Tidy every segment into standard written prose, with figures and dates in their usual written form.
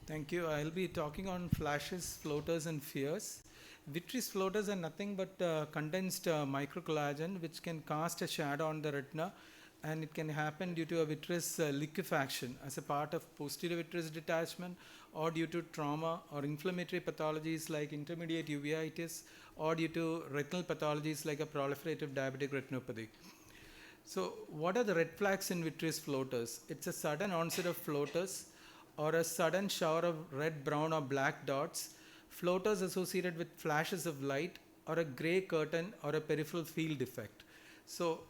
Thank you. I'll be talking on flashes, floaters, and fears. Vitreous floaters are nothing but condensed microcollagen which can cast a shadow on the retina, and it can happen due to a vitreous liquefaction as a part of posterior vitreous detachment, or due to trauma or inflammatory pathologies like intermediate uveitis, or due to retinal pathologies like a proliferative diabetic retinopathy. So, what are the red flags in vitreous floaters? It's a sudden onset of floaters or a sudden shower of red, brown, or black dots, floaters associated with flashes of light, or a gray curtain or a peripheral field effect. So,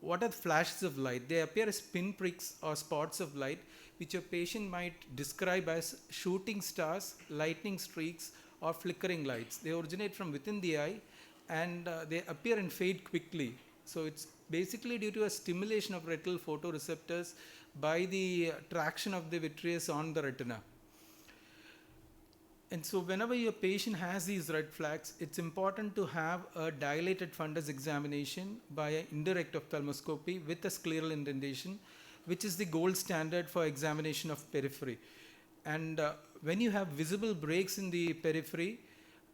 what are flashes of light? They appear as pinpricks or spots of light, which a patient might describe as shooting stars, lightning streaks, or flickering lights. They originate from within the eye and they appear and fade quickly. So it's basically due to a stimulation of retinal photoreceptors by the traction of the vitreous on the retina. And so whenever your patient has these red flags, it's important to have a dilated fundus examination by an indirect ophthalmoscopy with a scleral indentation, which is the gold standard for examination of periphery. And when you have visible breaks in the periphery,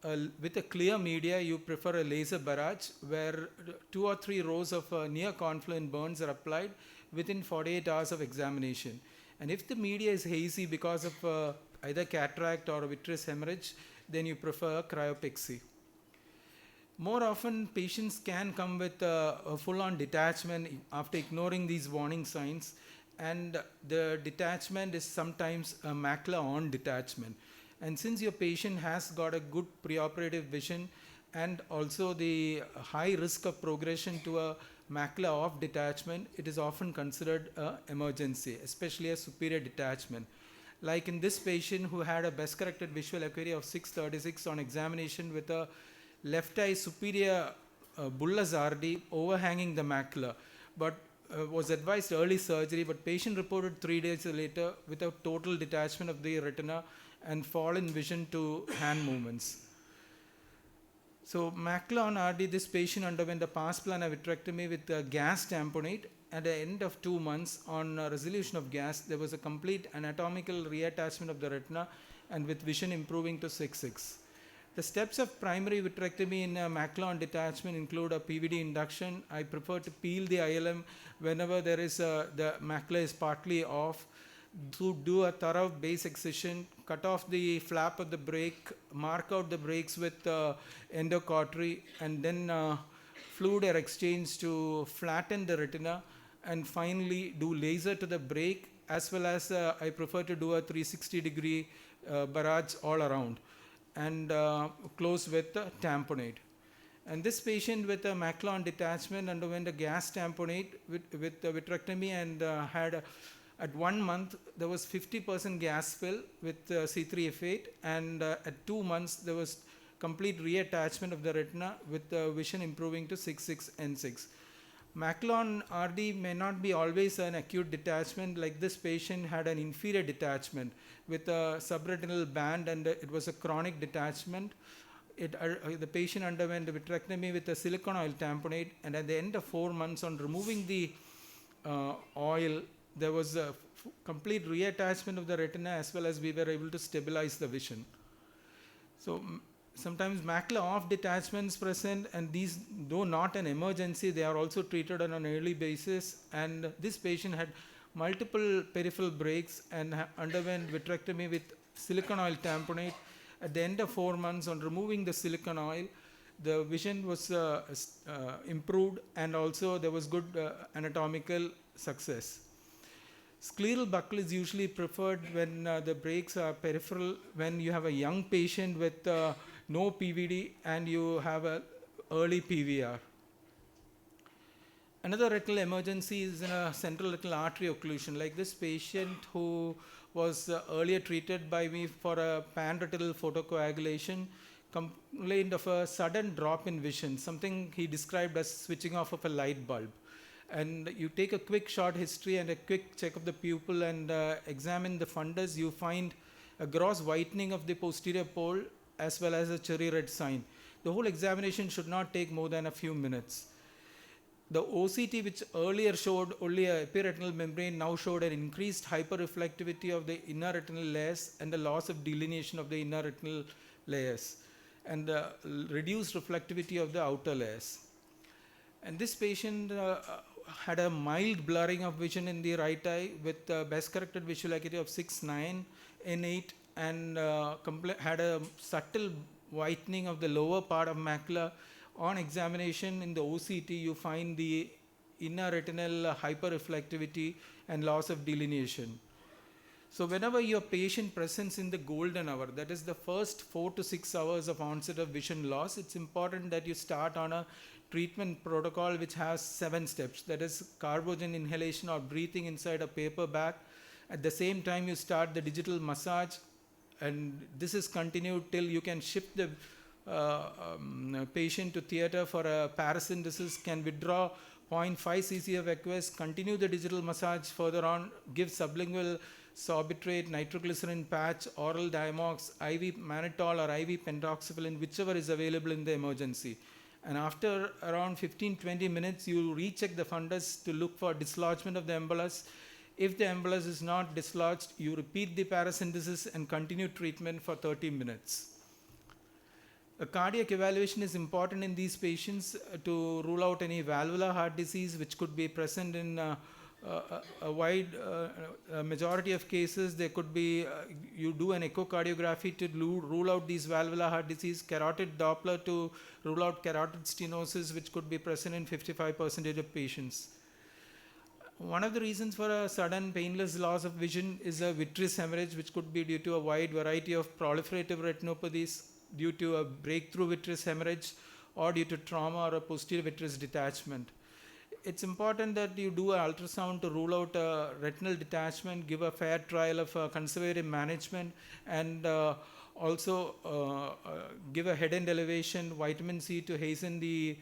with a clear media, you prefer a laser barrage where 2 or 3 rows of near confluent burns are applied within 48 hours of examination. And if the media is hazy because of either cataract or vitreous hemorrhage, then you prefer cryopexy. More often, patients can come with a full-on detachment after ignoring these warning signs, and the detachment is sometimes a macula-on detachment. And since your patient has got a good preoperative vision and also the high risk of progression to a macula off detachment, it is often considered an emergency, especially a superior detachment. Like in this patient who had a best corrected visual acuity of 636 on examination with a left eye superior bullous RD overhanging the macula, but was advised early surgery, but patient reported 3 days later with a total detachment of the retina and fall in vision to hand movements. So macula on RD, this patient underwent a pars plana vitrectomy with a gas tamponade. At the end of 2 months, on resolution of gas, there was a complete anatomical reattachment of the retina and with vision improving to 6/6. The steps of primary vitrectomy in macula on detachment include a PVD induction. I prefer to peel the ILM whenever there is the macula is partly off, to do a thorough base excision, cut off the flap of the brake, mark out the brakes with endocautery, and then fluid air exchange to flatten the retina, and finally do laser to the brake, as well as I prefer to do a 360-degree barrage all around, and close with the tamponade. And this patient with a macula on detachment underwent a gas tamponade with the vitrectomy and had at 1 month there was 50% gas fill with C3F8, and at 2 months there was complete reattachment of the retina with vision improving to 6/6 N6. Macula on RD may not be always an acute detachment. Like this patient had an inferior detachment with a subretinal band, and it was a chronic detachment. The patient underwent a vitrectomy with a silicone oil tamponade, and at the end of 4 months, on removing the oil, there was a complete reattachment of the retina, as well as we were able to stabilize the vision. So sometimes macula off detachments present, and these, though not an emergency, they are also treated on an early basis. And this patient had multiple peripheral breaks and underwent vitrectomy with silicone oil tamponade. At the end of 4 months, on removing the silicone oil, the vision was improved, and also there was good anatomical success. Scleral buckle is usually preferred when the breaks are peripheral, when you have a young patient with no PVD and you have an early PVR. Another retinal emergency is in a central retinal artery occlusion. Like this patient who was earlier treated by me for a pan-retinal photocoagulation, complained of a sudden drop in vision, something he described as switching off of a light bulb. And you take a quick short history and a quick check of the pupil and examine the fundus, you find a gross whitening of the posterior pole as well as a cherry red sign. The whole examination should not take more than a few minutes. The OCT, which earlier showed only a epiretinal membrane, now showed an increased hyperreflectivity of the inner retinal layers and the loss of delineation of the inner retinal layers, and the reduced reflectivity of the outer layers. And this patient had a mild blurring of vision in the right eye with best corrected visual acuity of 6/9 in 8, and had a subtle whitening of the lower part of macula. On examination in the OCT, you find the inner retinal hyperreflectivity and loss of delineation. So whenever your patient presents in the golden hour, that is the first 4 to 6 hours of onset of vision loss, it's important that you start on a treatment protocol which has 7 steps. That is carbogen inhalation or breathing inside a paper bag. At the same time, you start the digital massage, and this is continued till you can shift the patient to theater for a paracentesis, can withdraw 0.5 cc of aqueous, continue the digital massage further on, give sublingual sorbitrate, nitroglycerin patch, oral Diamox, IV mannitol or IV pentoxifillin, whichever is available in the emergency. And after around 15-20 minutes, you recheck the fundus to look for dislodgement of the embolus. If the embolus is not dislodged, you repeat the paracentesis and continue treatment for 30 minutes. A cardiac evaluation is important in these patients to rule out any valvular heart disease, which could be present in a wide majority of cases. There could be, you do an echocardiography to rule out these valvular heart disease, carotid Doppler to rule out carotid stenosis, which could be present in 55% of patients. One of the reasons for a sudden painless loss of vision is a vitreous hemorrhage, which could be due to a wide variety of proliferative retinopathies, due to a breakthrough vitreous hemorrhage, or due to trauma or a posterior vitreous detachment. It's important that you do an ultrasound to rule out a retinal detachment, give a fair trial of conservative management, and also give a head end elevation, vitamin C to hasten the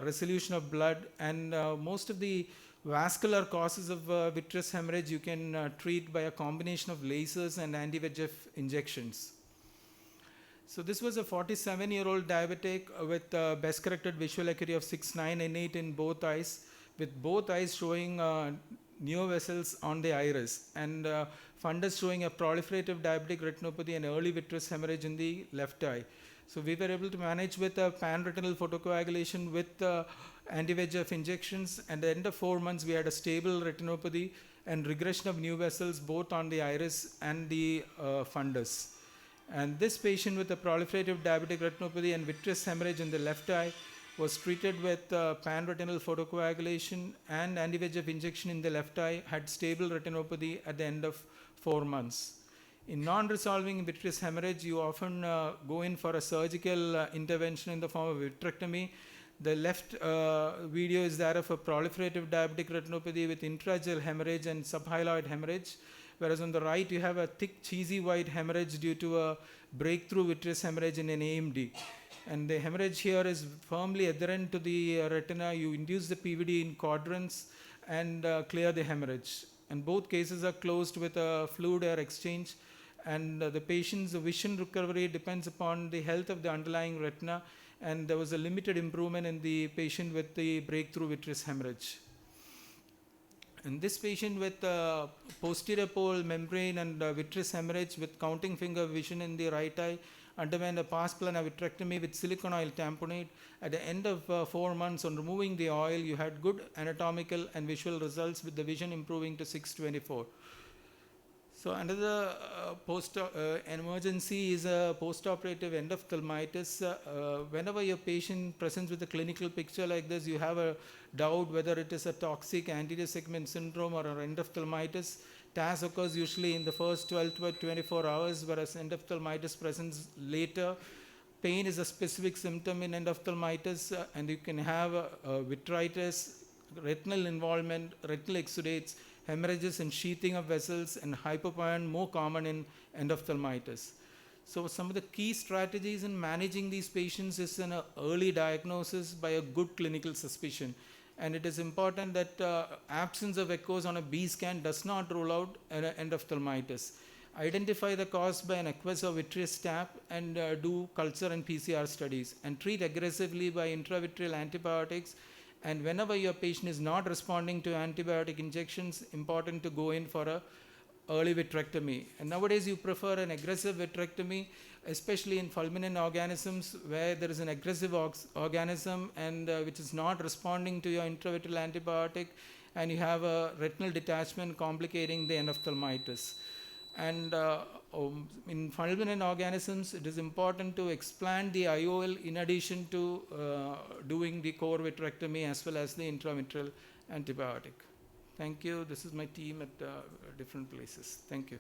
resolution of blood, and most of the vascular causes of vitreous hemorrhage you can treat by a combination of lasers and anti-VEGF injections. So this was a 47-year-old diabetic with best corrected visual acuity of 6/9 and 8 in both eyes, with both eyes showing neovessels on the iris, and fundus showing a proliferative diabetic retinopathy and early vitreous hemorrhage in the left eye. So we were able to manage with a pan-retinal photocoagulation with anti-VEGF injections, and at the end of 4 months we had a stable retinopathy and regression of new vessels both on the iris and the fundus. And this patient with a proliferative diabetic retinopathy and vitreous hemorrhage in the left eye was treated with pan-retinal photocoagulation and anti-VEGF injection in the left eye, had stable retinopathy at the end of 4 months. In non-resolving vitreous hemorrhage, you often go in for a surgical intervention in the form of vitrectomy. The left video is that of a proliferative diabetic retinopathy with intraocular hemorrhage and subhyaloid hemorrhage, whereas on the right you have a thick cheesy white hemorrhage due to a breakthrough vitreous hemorrhage in an AMD. And the hemorrhage here is firmly adherent to the retina. You induce the PVD in quadrants and clear the hemorrhage. And both cases are closed with a fluid air exchange, and the patient's vision recovery depends upon the health of the underlying retina, and there was a limited improvement in the patient with the breakthrough vitreous hemorrhage. In this patient with posterior pole membrane and vitreous hemorrhage with counting finger vision in the right eye underwent a pars plana vitrectomy with silicone oil tamponade. At the end of 4 months, on removing the oil, you had good anatomical and visual results with the vision improving to 6/24. So another emergency is a postoperative endophthalmitis. Whenever your patient presents with a clinical picture like this, you have a doubt whether it is a toxic anterior segment syndrome or an endophthalmitis. TAS occurs usually in the first 12 to 24 hours, whereas endophthalmitis presents later. Pain is a specific symptom in endophthalmitis, and you can have vitritis, retinal involvement, retinal exudates, hemorrhages and sheathing of vessels, and hypopion, more common in endophthalmitis. So some of the key strategies in managing these patients is an early diagnosis by a good clinical suspicion. And it is important that absence of echoes on a B scan does not rule out endophthalmitis. Identify the cause by an aqueous or vitreous tap, and do culture and PCR studies, and treat aggressively by intravitreal antibiotics And whenever your patient is not responding to antibiotic injections, important to go in for a early vitrectomy. And nowadays you prefer an aggressive vitrectomy, especially in fulminant organisms where there is an aggressive organism and which is not responding to your intravitreal antibiotic, and you have a retinal detachment complicating the endophthalmitis. And in fulminant organisms, it is important to explant the IOL in addition to doing the core vitrectomy as well as the intravitreal antibiotic. Thank you. This is my team at different places. Thank you.